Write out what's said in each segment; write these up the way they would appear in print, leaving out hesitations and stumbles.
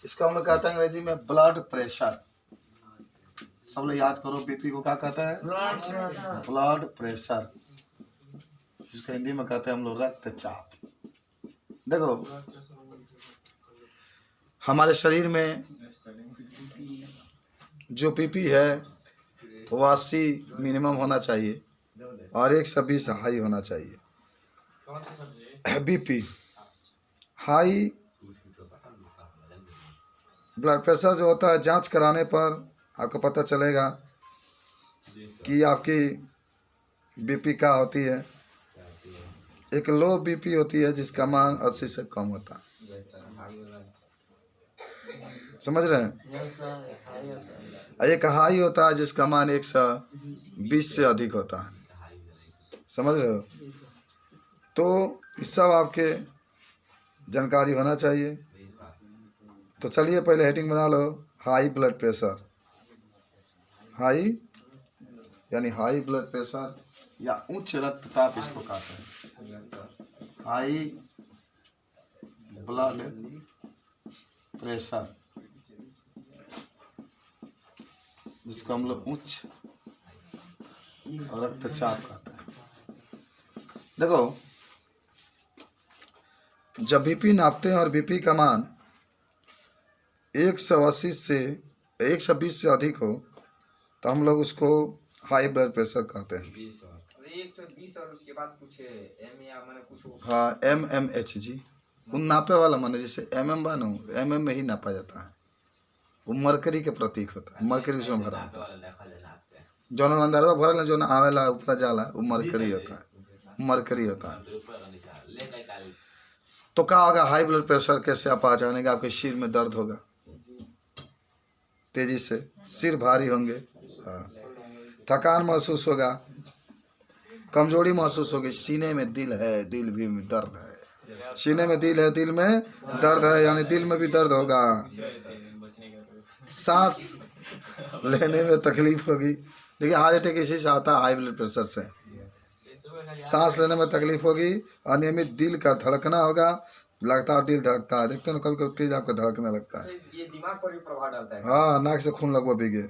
इसको हम लोग कहते हैं अंग्रेजी में ब्लड प्रेशर। सब लोग याद करो, बीपी को क्या कहते हैं? Blood pressure. जिसको हिंदी में कहते हैं हम लोग रक्तचाप। देखो हमारे शरीर में जो बीपी है वो 80 मिनिमम होना चाहिए और 120 हाई होना चाहिए। बीपी हाई ब्लड प्रेशर जो होता है, जांच कराने पर आपको पता चलेगा कि आपकी बीपी क्या होती है। एक लो बीपी होती है जिसका मान 80 से कम होता है। समझ रहे हैं? एक हाई होता है जिसका मान 120 से अधिक होता है। समझ रहे हो? तो इस सब आपके जानकारी होना चाहिए। तो चलिए पहले हेडिंग बना लो, हाई ब्लड प्रेशर। हाई यानी हाई ब्लड प्रेशर या उच्च रक्तचाप इसको कहते हैं। हाई ब्लड प्रेशर, जिसको हम लोग उच्च रक्तचाप कहते हैं। देखो जब बीपी नापते हैं और बीपी का मान 180 से 120 से अधिक हो तो हम लोग उसको हाई ब्लड प्रेशर कहते हैं। 120 और उसके बाद कुछ एम या माने कुछ, हाँ MMH जी, उन नापे वाला माने जैसे MM बा न, MM में ही नापा जाता है। वो मरकरी के प्रतीक होता है। मरकरी उसमें भरा होता है। जो अंदरवा भरल जो आवेला ऊपर जाला वो मरकरी होता है। मरकरी होता है। तो क्या होगा हाई ब्लड प्रेशर कैसे आप जानेंगे? आपके सिर में दर्द होगा तेजी से, सिर भारी होंगे, हाँ, थकान महसूस होगा, कमजोरी महसूस होगी, सीने में दिल है, दिल भी में दर्द है, सीने में दिल है, दिल में दर्द है यानी दिल में भी दर्द होगा, सांस लेने में तकलीफ होगी। देखिए हार्ट अटैक इसी से आता है, हाई ब्लड प्रेशर से। सांस लेने में तकलीफ होगी, अनियमित दिल का धड़कना होगा, लगातार दिल धड़कता है। देखते हो ना कभी कभी तेज आपका धड़कने लगता है। ये दिमाग पर भी प्रभाव डालता है। हाँ, नाक से खून लगभग भीगे,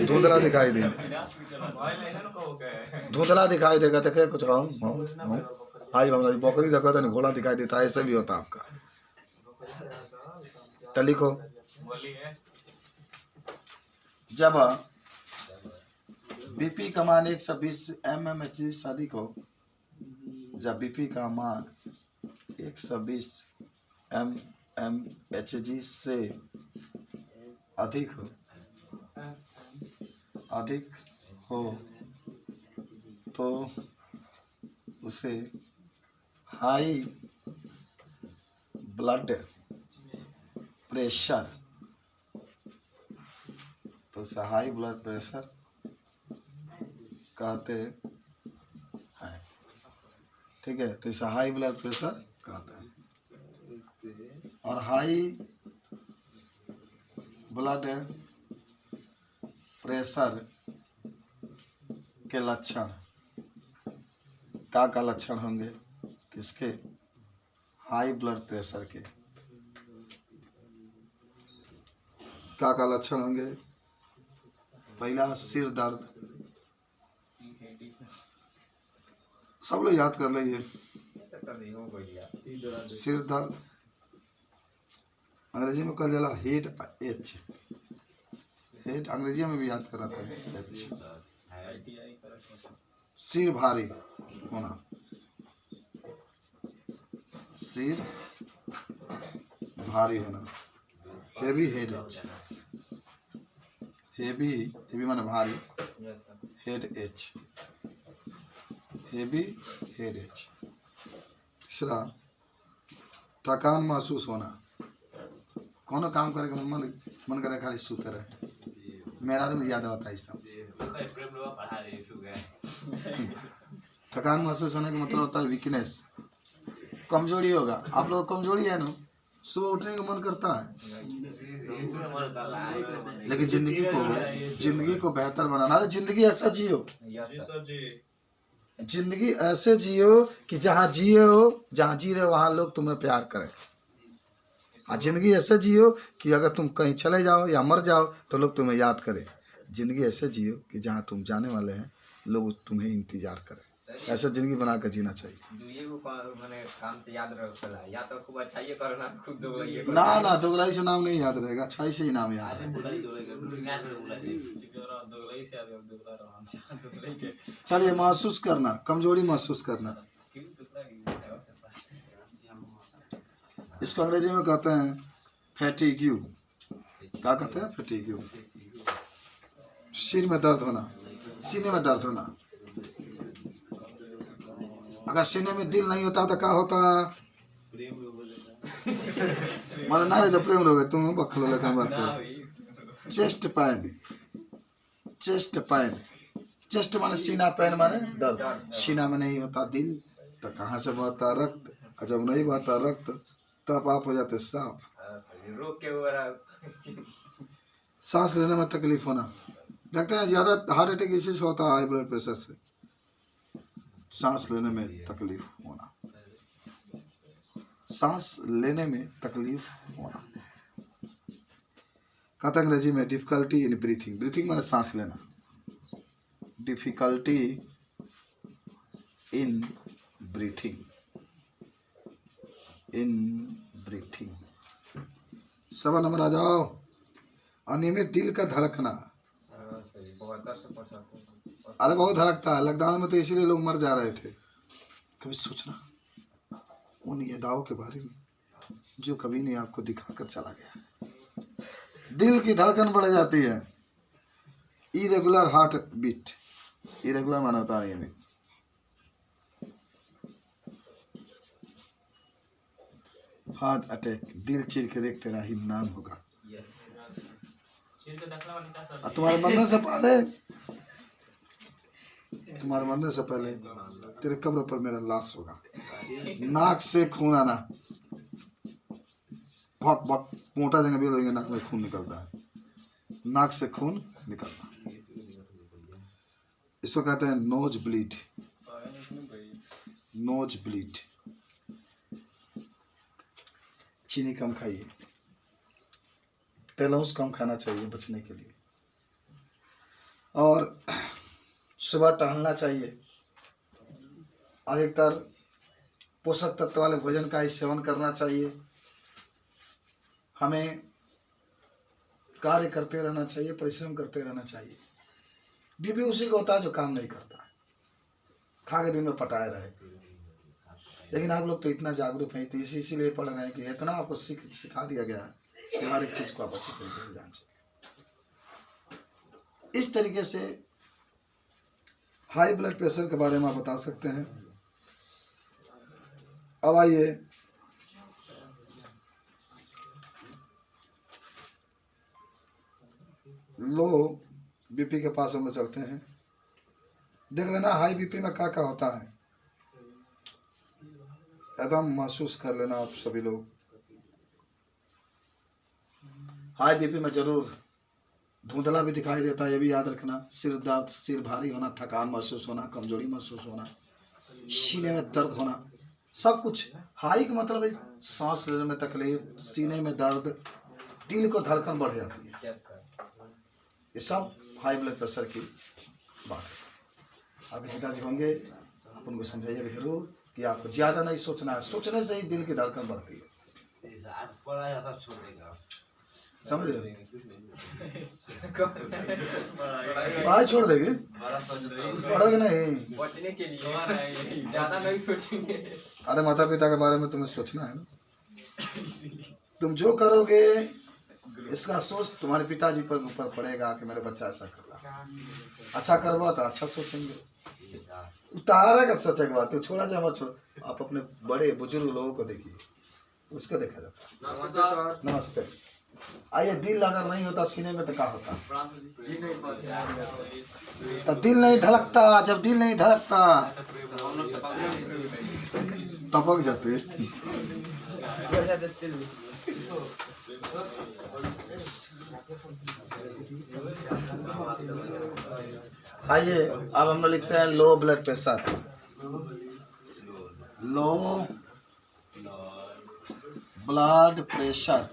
धुंधला दिखाई दे, धुंधला दिखाई देगा। देखे कुछ आज हम बकरी देखो तो घोड़ा दिखाई देता है, ऐसे भी होता है आपका। तो लिखो, जब बीपी का मान 120 mmHg से अधिक हो, जब बीपी का मान 120 mmHg से अधिक हो तो उसे हाई ब्लड प्रेशर, तो उसे हाई ब्लड प्रेशर कहते हैं। ठीक है, तो इसे हाई ब्लड प्रेशर कहते हैं। और हाई ब्लड प्रेशर के लक्षण का लक्षण होंगे? किसके? हाई ब्लड प्रेशर के का लक्षण होंगे? पहला सिर दर्द, सब लोग याद कर लीजिए। सिर दर्द अंग्रेजी में कहा जाला हेड एच, हेड अंग्रेजी में भी याद कर रहा था एच। सिर भारी होना, सिर भारी होना, हेवी हेड एच, हेवी माने भारी, head H, heavy head H. तीसरा थकान महसूस होना, कोनो काम करे मन करे खाली सूते रहे। मेरा में ज्यादा होता है सब। थकान महसूस होने का मतलब होता है वीकनेस, कमजोरी होगा। आप लोग कमजोरी है ना, सुबह उठने का मन करता है, लेकिन जिंदगी को बेहतर बनाना है। जिंदगी ऐसा जियो, जिंदगी ऐसे जियो कि जहाँ जी रहे हो वहाँ लोग तुम्हें प्यार करें। आज जिंदगी ऐसे जियो कि अगर तुम कहीं चले जाओ या मर जाओ तो लोग तुम्हें याद करें। जिंदगी ऐसे जियो कि जहाँ तुम जाने वाले हैं लोग तुम्हें इंतजार करें। ऐसा जिंदगी बना कर जीना चाहिए। दुइये गो माने काम से याद रखेला, या तो खूब अच्छाई करना, खूब दोगलाइए ना ना दोगलाई से नाम नहीं याद रहेगा, अच्छाई से ही नाम याद रहेगा। चलिए महसूस करना, कमजोरी महसूस करना। इसको अंग्रेजी में कहते हैं फैटिग्यू। क्या कहते हैं? फैटिग्यू। सिर में दर्द होना, सीने में दर्द होना। अगर सीने में दिल नहीं होता तो क्या होता? माने ना तो प्रेम रोग है, तुम बखलो लेकर बात करो। Chest pain, chest pain, chest माने सीना, पेन माने दर्द। सीना में नहीं होता दिल तो कहाँ से बहता रक्त, और जब नहीं बहता रक्त तब आप हो जाते साफ। रोग के सांस लेने में तकलीफ होना, लगता है ज्यादा हार्ट अटैक इसी से होता है, हाई ब्लड प्रेशर से। सांस लेने में तकलीफ होना, सांस लेने में तकलीफ होना। कहते अंग्रेजी में डिफिकल्टी इन ब्रीथिंग। ब्रीथिंग माने सांस लेना, difficulty in breathing, in breathing. 7 number आ जाओ, अनियमित दिल का धड़कना। अरे बहुत धड़कता है, लॉकडाउन में तो इसीलिए लोग मर जा रहे थे। कभी सोचना उन योद्धाओं के बारे में जो कभी नहीं आपको दिखाकर चला गया। दिल की धड़कन बढ़ जाती है। इरेगुलर हार्ट बीट, इरेगुलर माना होता है अनियमित। हार्ट अटैक, दिल चीर के देख तेरा ही नाम होगा। तुम्हारे मरने से पहले, तुम्हारे मरने से पहले तेरे कब्र पर मेरा लाश होगा। नाक से खून आना, भक भक मोटा जगह भी होंगे, नाक में खून निकलता है, नाक से खून निकलना, इसको कहते हैं नोज ब्लीड। Nose bleed. चीनी कम खाइए, तेलौस कम खाना चाहिए बचने के लिए, और सुबह टहलना चाहिए। अधिकतर पोषक तत्व वाले भोजन का ही सेवन करना चाहिए। हमें कार्य करते रहना चाहिए, परिश्रम करते रहना चाहिए। बीपी उसी को होता है जो काम नहीं करता है, खा के दिन में पटाए रहे। लेकिन आप लोग तो इतना जागरूक हैं, तो इसीलिए पढ़ रहे हैं कि इतना आपको सिखा दिया गया है कि हर एक चीज को आप अच्छी तरीके से जान सकें। इस तरीके से हाई ब्लड प्रेशर के बारे में आप बता सकते हैं। अब आइए लो बीपी के पास हम लोग चलते हैं। देख लेना हाई बीपी में क्या क्या होता है, एकदम महसूस कर लेना आप सभी लोग। हाई बीपी में जरूर धुंधला भी दिखाई देता है, ये भी याद रखना। सिर दर्द, सिर भारी होना, थकान महसूस होना, कमजोरी महसूस होना, सीने में दर्द होना, सब कुछ हाई का मतलब है सांस लेने में तकलीफ, सीने में दर्द, दिल को धड़कन बढ़ जाती है। ये सब हाई ब्लड प्रेशर की बात है। आपके पिताजी होंगे, आप उनको समझाइएगा जरूर कि आपको ज्यादा नहीं सोचना है, सोचने से ही दिल की धड़कन बढ़ती है। समझ रहे? पढ़ाई छोड़ देंगे, पढ़ोगे नहीं, बचने के लिए ज्यादा नहीं सोचेंगे। अरे माता पिता के बारे में तुम्हें सोचना है ना। तुम जो करोगे इसका सोच तुम्हारे पिताजी पर ऊपर पड़ेगा कि मेरा बच्चा ऐसा कर रहा। अच्छा करवा तो अच्छा सोचेंगे। उतारा का सच है बात, तो छोड़ा जाए मत छोड़। आप अपने बड़े बुजुर्ग लोगों को देखिए, उसको देखा जाता है। नमस्ते। आइए, दिल अगर नहीं होता सीने में तो क्या होता? तो दिल नहीं धड़कता। जब दिल नहीं धड़कता टपक जाते। आइए अब हम लिखते हैं low blood pressure. Low blood pressure,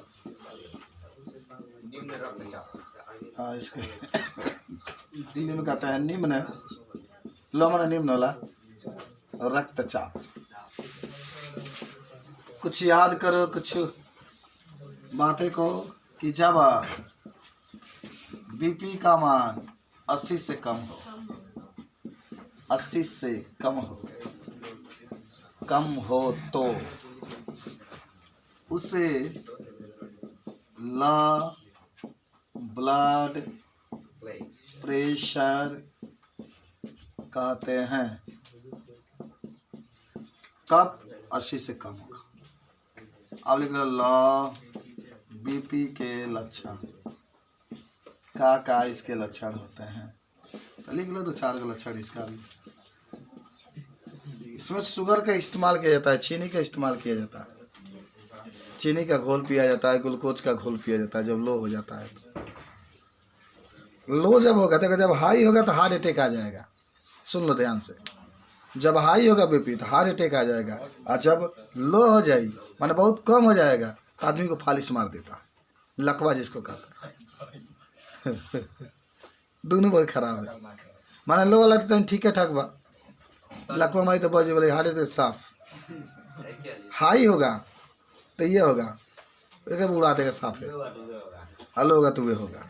निम्न रक्तचाप, हाँ इसके हिंदी में कहते हैं निम्न, लो माने निम्न वाला रक्तचाप। कुछ याद करो, कुछ बातें को कि जब बीपी का मान 80 से कम हो, 80 से कम हो तो उसे लो ब्लड प्रेशर कहते हैं। कब 80 से कम होगा। अब लिख लो लो बीपी के लक्षण, का इसके लक्षण होते हैं, तो लिख लो 2-4 का लक्षण इसका भी। इसमें शुगर का इस्तेमाल किया जाता है, चीनी का इस्तेमाल किया जाता है, चीनी का घोल पिया जाता है, ग्लूकोज का घोल पिया जाता है जब लो हो जाता है। लो जब होगा, देखो जब हाई होगा तो हार्ट अटैक आ जाएगा। सुन लो ध्यान से, जब हाई होगा बीपी तो हार्ट अटैक आ जाएगा, और जब लो हो जाए माने बहुत कम हो जाएगा तो आदमी को फालिश मार देता है, लकवा जिसको कहता है। दोनों बहुत खराब है। माने लो वाला तो ठीक है ठाक बा, लकवा मारी तो बजे बोले हार्ट अटैक साफ। हाई होगा तो ये होगा, एक उड़ा देगा साफ है, हलो होगा तो वे होगा,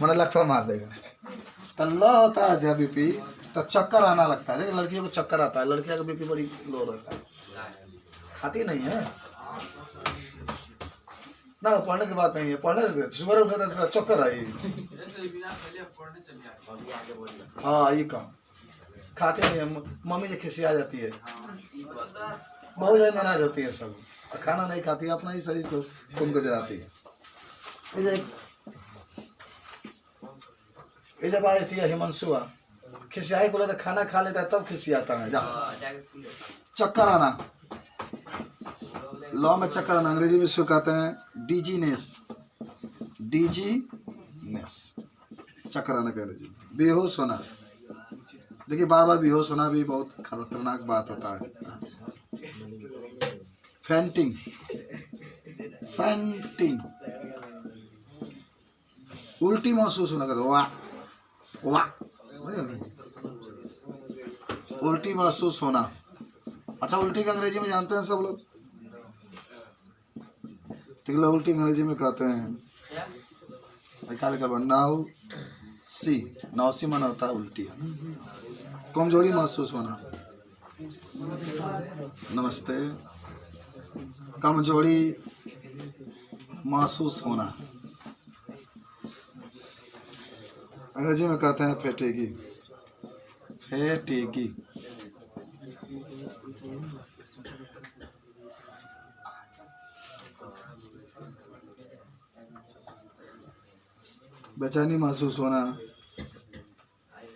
माने लकवा मार देगा। तो लो होता है जब बीपी तो चक्कर आना लगता है। लड़कियों को चक्कर आता है, लड़कियों का बीपी बड़ी लो रहता है, खाती नहीं है ना, पढ़ने की बात नहीं है, पढ़ने सुबह उठा था चक्कर आई। हाँ ये काम खाते नहीं है, मम्मी जो खिसिया जाती है, बहुत ज़्यादा नाराज होती है सब, खाना नहीं खाती है, अपना ही शरीर को खून को जलाती है। ये जब आई थी हिमांशुआ, खिसियाई बोला तो खाना खा लेता है तब खिसियाता है। जा चक्कर आना, लॉ में चक्कर आना अंग्रेजी में इसको कहते हैं डीजीनेस, डीजीनेस चक्कर आना का अंग्रेजी। बेहोश होना, देखिए बार बार बेहोश होना भी बहुत खतरनाक बात होता है। फेंटिंग, फेंटिंग उल्टी महसूस होना, कहते वाह वाह, उल्टी महसूस होना। अच्छा उल्टी का अंग्रेजी में जानते हैं सब लोग, ठीक है, उल्टी अंग्रेजी में कहते हैं नाउसी, नाउसी माना होता है उल्टी। कमजोरी महसूस होना, नमस्ते, कमजोरी महसूस होना अंग्रेजी में कहते हैं फैटिगी, फैटिगी। बेचैनी महसूस होना,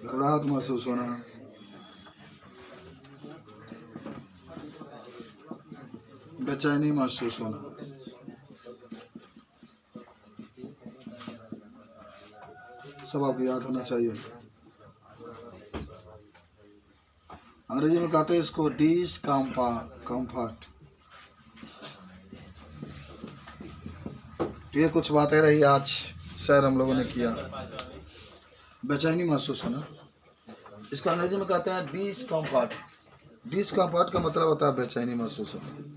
घबराहट महसूस होना, बेचैनी महसूस होना, सब आपको याद होना चाहिए। अंग्रेजी में कहते हैं इसको डिस्कम्फर्ट। ये कुछ बातें रही आज सर हम लोगों ने किया। बेचैनी महसूस होना, इसको अंग्रेजी में कहते हैं डिस्कम्फर्ट। डिस्कम्फर्ट का मतलब होता है बेचैनी महसूस होना।